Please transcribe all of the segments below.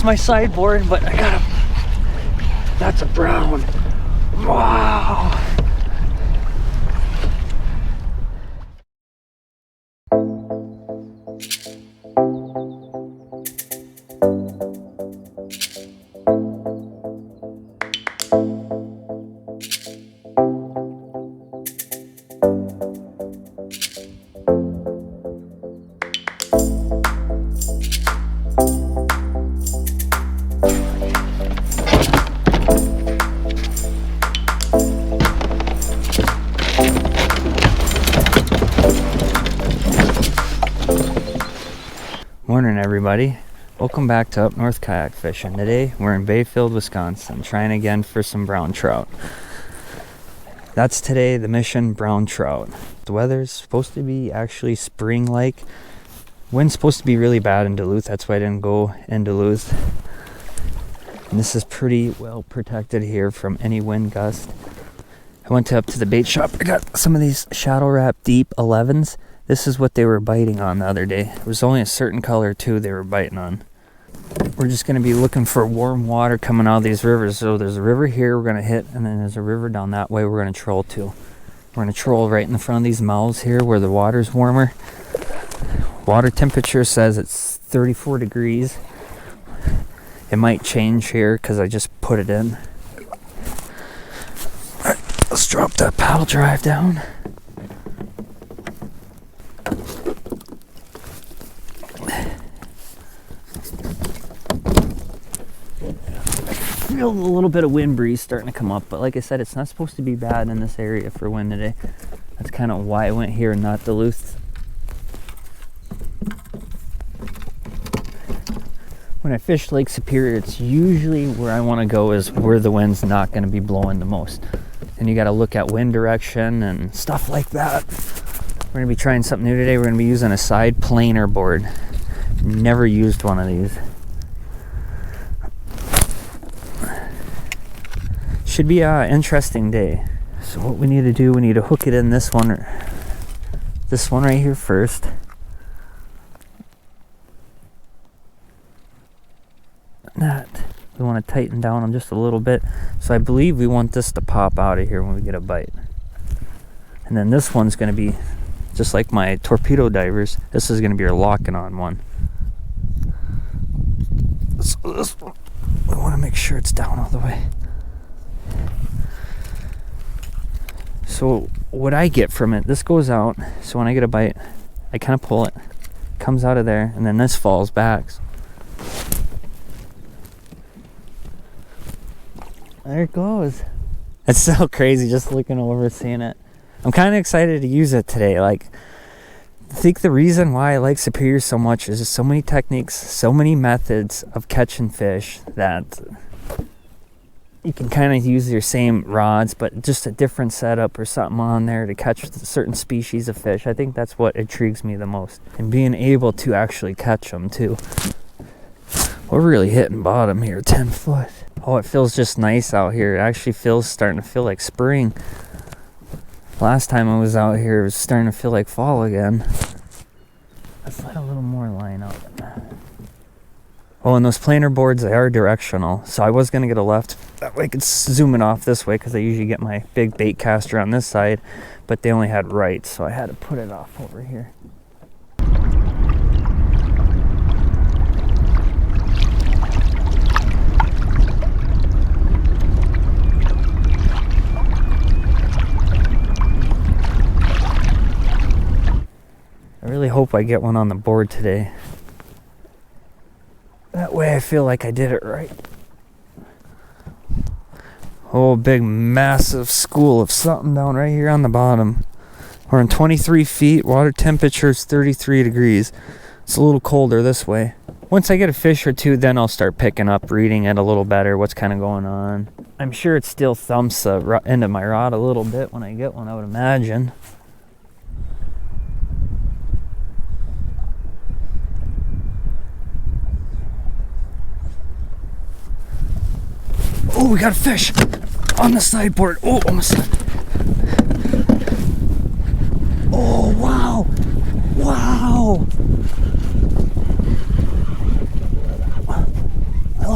lost my sideboard, but I got a, that's a brown. Wow. Morning everybody, welcome back to Up North Kayak Fishing. Today we're in Bayfield, Wisconsin, trying again for some brown trout. That's today the mission, brown trout. The weather's supposed to be actually spring-like. Wind's supposed to be really bad in Duluth, that's why I didn't go in Duluth. And this is pretty well protected here from any wind gust. I went up to the bait shop, I got some of these Shadow Wrap Deep 11s. This is what they were biting on the other day. It was only a certain color too they were biting on. We're just going to be looking for warm water coming out of these rivers. So there's a river here we're going to hit, and then there's a river down that way we're going to troll to. We're going to troll right in front of these mouths here where the water's warmer. Water temperature says it's 34 degrees. It might change here because I just put it in. Alright, let's drop that paddle drive down. Feel a little bit of wind breeze starting to come up, but like I said, it's not supposed to be bad in this area for wind today. That's kind of why I went here and not Duluth. When I fish Lake Superior, it's usually where I want to go is where the wind's not going to be blowing the most. And you got to look at wind direction and stuff like that. We're going to be trying something new today. We're going to be using a side planer board. Never used one of these. Should be an interesting day. So what we need to do, we need to hook it in this one right here first. That we want to tighten down them just a little bit. So I believe we want this to pop out of here when we get a bite. And then this one's going to be just like my torpedo divers. This is going to be our locking on one. So this one, we want to make sure it's down all the way. So what I get from it, this goes out, so when I get a bite, I kind of pull it, comes out of there, and then this falls back. There it goes. It's so crazy just looking over, seeing it. I'm kind of excited to use it today. Like, I think the reason why I like Superior so much is just so many techniques, so many methods of catching fish that you can kind of use your same rods, but just a different setup or something on there to catch certain species of fish. I think that's what intrigues me the most. And being able to actually catch them too. We're really hitting bottom here, 10 foot. Oh, it feels just nice out here. It actually starting to feel like spring. Last time I was out here, it was starting to feel like fall again. Let's let a little more line out. Oh, and those planer boards, they are directional. So I was going to get a left. That way I could zoom it off this way because I usually get my big bait caster on this side. But they only had right, so I had to put it off over here. I really hope I get one on the board today. That way I feel like I did it right. Oh, big massive school of something down right here on the bottom. We're in 23 feet, water temperature is 33 degrees. It's a little colder this way. Once I get a fish or two, then I'll start picking up, reading it a little better, what's kind of going on. I'm sure it still thumps the end of my rod a little bit when I get one, I would imagine. Oh, we got a fish on the sideboard. Oh, almost. Oh, wow. Wow.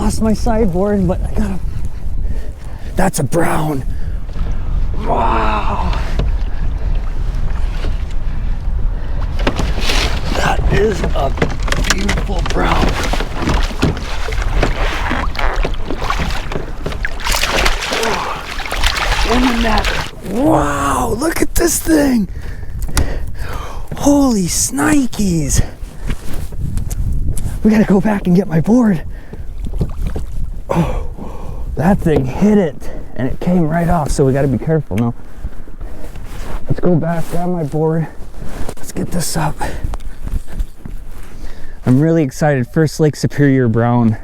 lost my sideboard, but I got a... That's a brown. Wow. That is a beautiful brown. Wow, look at this thing. Holy snikes. We gotta go back and get my board. Oh, that thing hit it and it came right off, so we gotta be careful now. Let's go back, grab my board. Let's get this up. I'm really excited. First Lake Superior brown.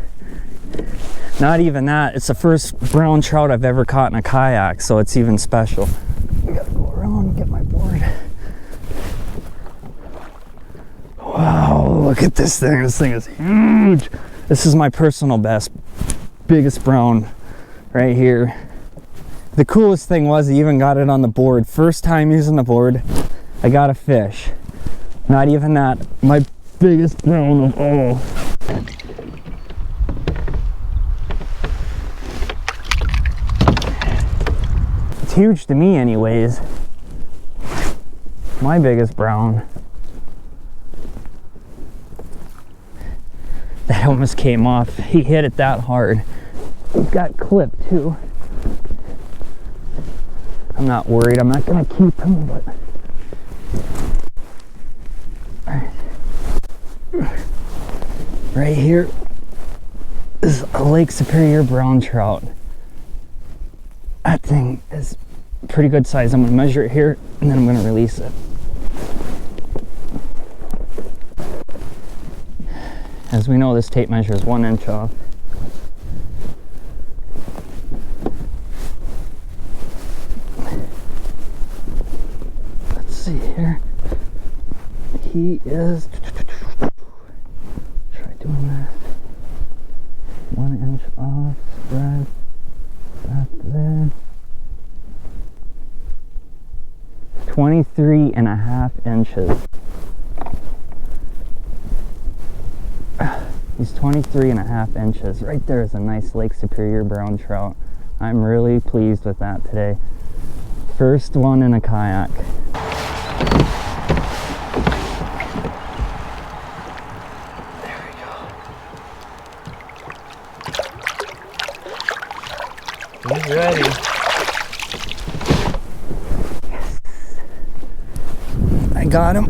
Not even that, it's the first brown trout I've ever caught in a kayak, so it's even special. We gotta go around and get my board. Wow, look at this thing. This thing is huge. This is my personal best, biggest brown right here. The coolest thing was I even got it on the board. First time using the board, I got a fish. Not even that, my biggest brown of all. It's huge to me anyways. My biggest brown. That almost came off. He hit it that hard. It got clipped too. I'm not worried. I'm not gonna keep him, but right here is a Lake Superior brown trout. That thing is pretty good size. I'm gonna measure it here and then I'm gonna release it. As we know, this tape measure is 1 inch off. Let's see here. He is, try doing that. 1 inch off, spread that there. 23.5 inches. He's 23.5 inches. Right there is a nice Lake Superior brown trout. I'm really pleased with that today. First one in a kayak. There we go. He's ready. Yes. I got him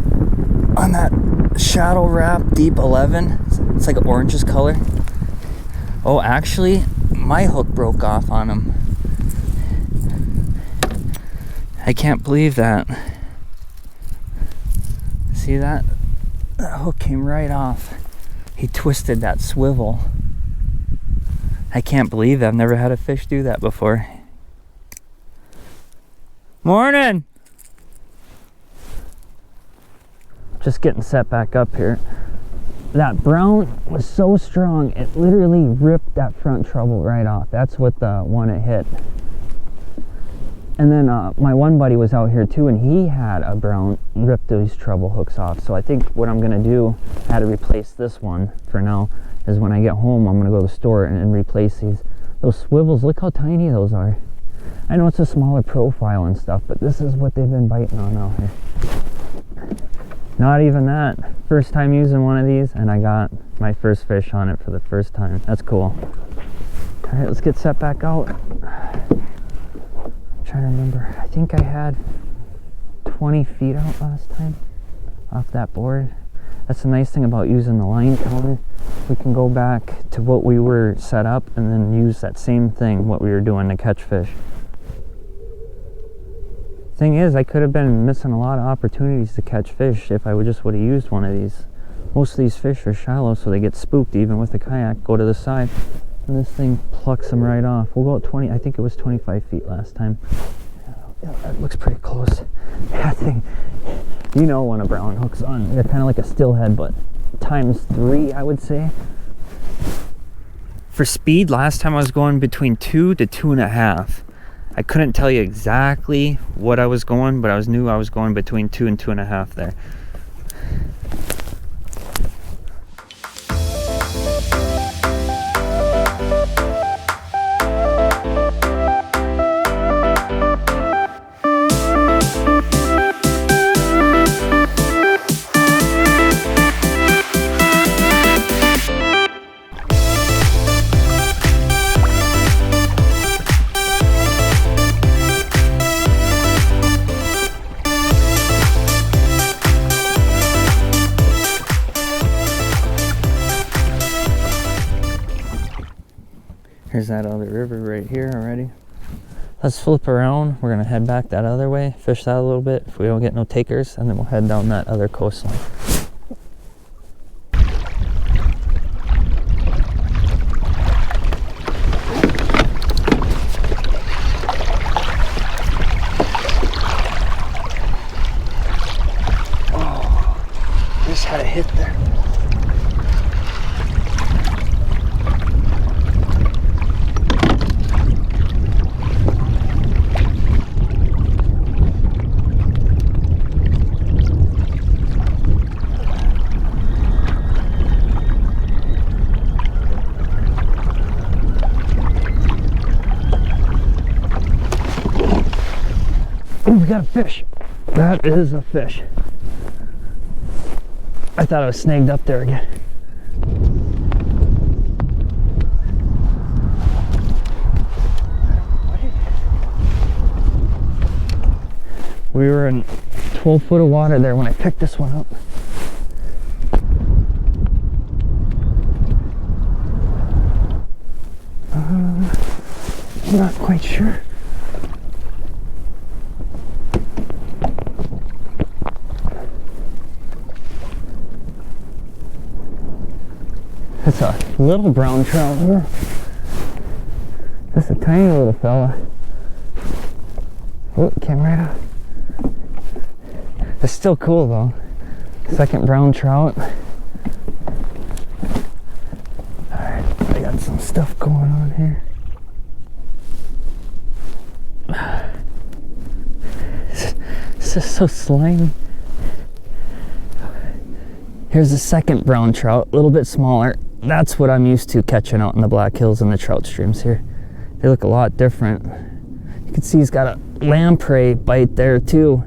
on that Shadow Wrap Deep 11. It's like oranges color. Oh, actually, my hook broke off on him. I can't believe that. See that? That hook came right off. He twisted that swivel. I can't believe that. I've never had a fish do that before. Morning! Just getting set back up here. That brown was so strong, it literally ripped that front treble right off. That's what the one it hit. And then my one buddy was out here too, and he had a brown, ripped these treble hooks off. So I think what I'm gonna do, I had to replace this one for now, is when I get home, I'm gonna go to the store and replace these. Those swivels, look how tiny those are. I know it's a smaller profile and stuff, but this is what they've been biting on out here. Not even that. First time using one of these, and I got my first fish on it for the first time. That's cool. All right, let's get set back out. I'm trying to remember. I think I had 20 feet out last time off that board. That's the nice thing about using the line counter. We can go back to what we were set up and then use that same thing, what we were doing to catch fish. Thing is, I could have been missing a lot of opportunities to catch fish if I would just would have used one of these. Most of these fish are shallow, so they get spooked even with the kayak. Go to the side, and this thing plucks them right off. We'll go at 20. I think it was 25 feet last time. Yeah, that looks pretty close. That thing, you know, when a brown hook's on, they're kind of like a stillhead, but ×3, I would say. For speed, last time I was going between 2 to 2.5. I couldn't tell you exactly what I was going, but I knew I was going between 2 and 2.5 there. Here's that other river right here already. Let's flip around. We're gonna head back that other way, fish that a little bit if we don't get no takers, and then we'll head down that other coastline. Oh, just had a hit there. Oh, we got a fish. That is a fish. I thought I was snagged up there again. We were in 12 foot of water there when I picked this one up. I'm not quite sure. It's a little brown trout here. Just a tiny little fella. Oh, came right up. It's still cool though. Second brown trout. Alright, I got some stuff going on here. This is so slimy. Here's the second brown trout, a little bit smaller. That's what I'm used to catching out in the Black Hills and the trout streams here. They look a lot different. You can see he's got a lamprey bite there too.